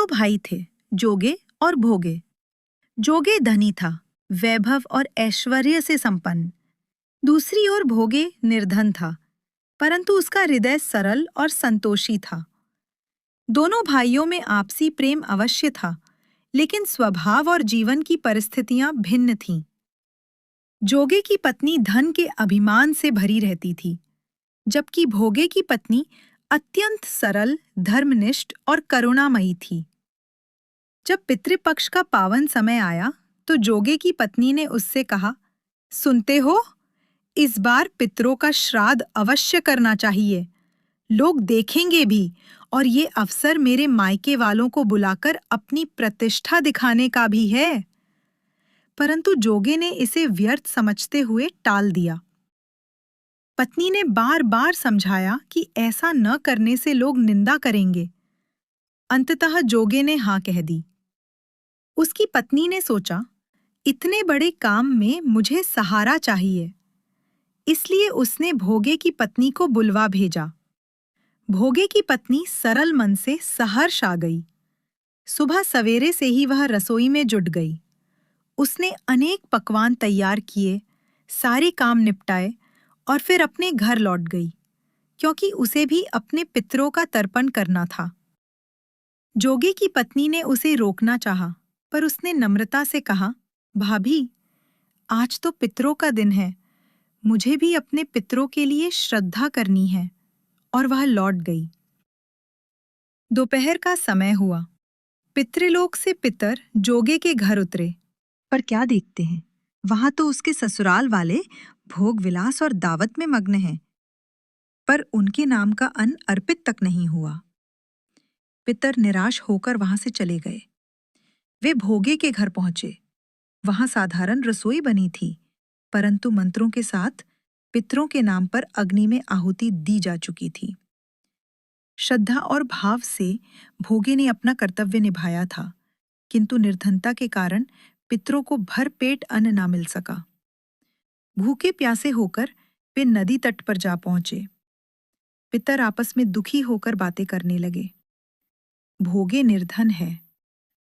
भाई थे, जोगे और भोगे। जोगे धनी था, वैभव और ऐश्वर्य से संपन्न। दूसरी ओर भोगे निर्धन था, परंतु उसका हृदय सरल और संतोषी था। दोनों भाइयों में आपसी प्रेम अवश्य था, लेकिन स्वभाव और जीवन की परिस्थितियां भिन्न थीं। जोगे की पत्नी धन के अभिमान से भरी रहती थी, जबकि भोगे की पत्नी अत्यंत सरल, धर्मनिष्ठ और करुणामयी थी। जब पितृपक्ष का पावन समय आया, तो जोगे की पत्नी ने उससे कहा, सुनते हो, इस बार पितरों का श्राद्ध अवश्य करना चाहिए। लोग देखेंगे भी, और ये अवसर मेरे मायके वालों को बुलाकर अपनी प्रतिष्ठा दिखाने का भी है। परंतु जोगे ने इसे व्यर्थ समझते हुए टाल दिया। पत्नी ने बार बार समझाया कि ऐसा न करने से लोग निंदा करेंगे। अंततः जोगे ने हाँ कह दी। उसकी पत्नी ने सोचा, इतने बड़े काम में मुझे सहारा चाहिए। इसलिए उसने भोगे की पत्नी को बुलवा भेजा। भोगे की पत्नी सरल मन से सहर्ष आ गई। सुबह सवेरे से ही वह रसोई में जुट गई। उसने अनेक पकवान तैयार किए, सारे काम निपटाए और फिर अपने घर लौट गई, क्योंकि उसे भी अपने पितरों का तर्पण करना था। जोगे की पत्नी ने उसे रोकना चाहा, पर उसने नम्रता से कहा, भाभी, आज तो पितरों का दिन है, मुझे भी अपने पितरों के लिए श्रद्धा करनी है, और वह लौट गई। दोपहर का समय हुआ। पितृलोक से पितर जोगे के घर उतरे, पर क्या देखते हैं, वहां तो उसके ससुराल वाले भोग विलास और दावत में मग्न हैं, पर उनके नाम का अन्न अर्पित तक नहीं हुआ। पितर निराश होकर वहां से चले गए। वे भोगे के घर पहुंचे। वहां साधारण रसोई बनी थी, परंतु मंत्रों के साथ पितरों के नाम पर अग्नि में आहुति दी जा चुकी थी। श्रद्धा और भाव से भोगे ने अपना कर्तव्य निभाया था, किंतु निर्धनता के कारण पितरों को भर पेट अन्न ना मिल सका। भूखे प्यासे होकर वे नदी तट पर जा पहुंचे। पितर आपस में दुखी होकर बातें करने लगे। भोगे निर्धन है,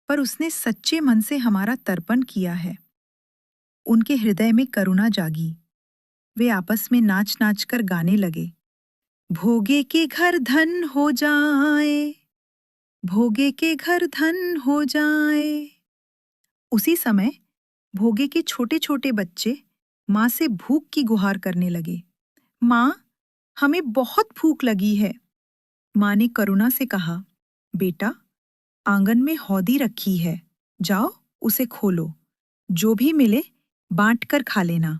पर उसने सच्चे मन से हमारा तर्पण किया है। उनके हृदय में करुणा जागी। वे आपस में नाच नाच कर गाने लगे, भोगे के घर धन हो जाए, भोगे के घर धन हो जाए। उसी समय भोगे के छोटे छोटे बच्चे माँ से भूख की गुहार करने लगे। माँ, हमें बहुत भूख लगी है। माँ ने करुणा से कहा, बेटा, आंगन में हौदी रखी है, जाओ उसे खोलो, जो भी मिले बांट कर खा लेना।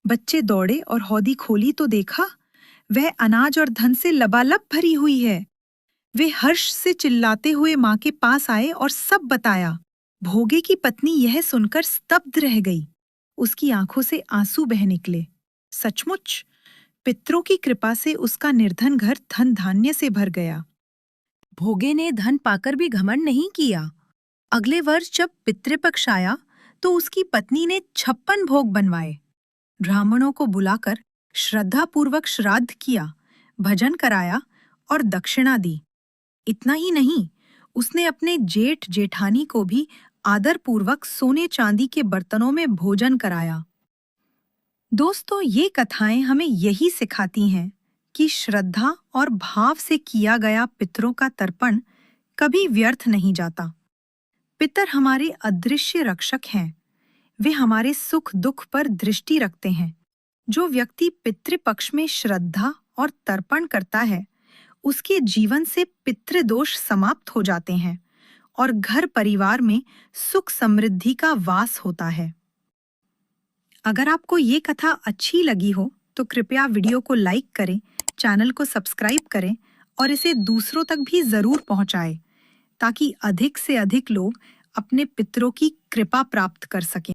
बच्चे दौड़े और हौदी खोली तो देखा, वह अनाज और धन से लबालब भरी हुई है। वे हर्ष से चिल्लाते हुए माँ के पास आए और सब बताया। भोगे की पत्नी यह सुनकर स्तब्ध रह गई। उसकी आंखों से आंसू बह निकले। सचमुच पितरों की कृपा से उसका निर्धन घर धन धान्य से भर गया। भोगे ने धन पाकर भी घमंड नहीं किया। अगले वर्ष जब पितृपक्ष आया, तो उसकी पत्नी ने 56 भोग बनवाए। ब्राह्मणों को बुलाकर श्रद्धापूर्वक श्राद्ध किया, भजन कराया और दक्षिणा दी। इतना ही नहीं, उसने अपने जेठ जेठानी को भी आदरपूर्वक सोने चांदी के बर्तनों में भोजन कराया। दोस्तों, ये कथाएं हमें यही सिखाती हैं कि श्रद्धा और भाव से किया गया पितरों का तर्पण कभी व्यर्थ नहीं जाता। पितर हमारे अदृश्य रक्षक हैं। वे हमारे सुख दुख पर दृष्टि रखते हैं। जो व्यक्ति पितृपक्ष में श्रद्धा और तर्पण करता है, उसके जीवन से पितृदोष समाप्त हो जाते हैं और घर परिवार में सुख समृद्धि का वास होता है। अगर आपको ये कथा अच्छी लगी हो तो कृपया वीडियो को लाइक करें, चैनल को सब्सक्राइब करें और इसे दूसरों तक भी जरूर पहुंचाएं, ताकि अधिक से अधिक लोग अपने पितरों की कृपा प्राप्त कर सकें।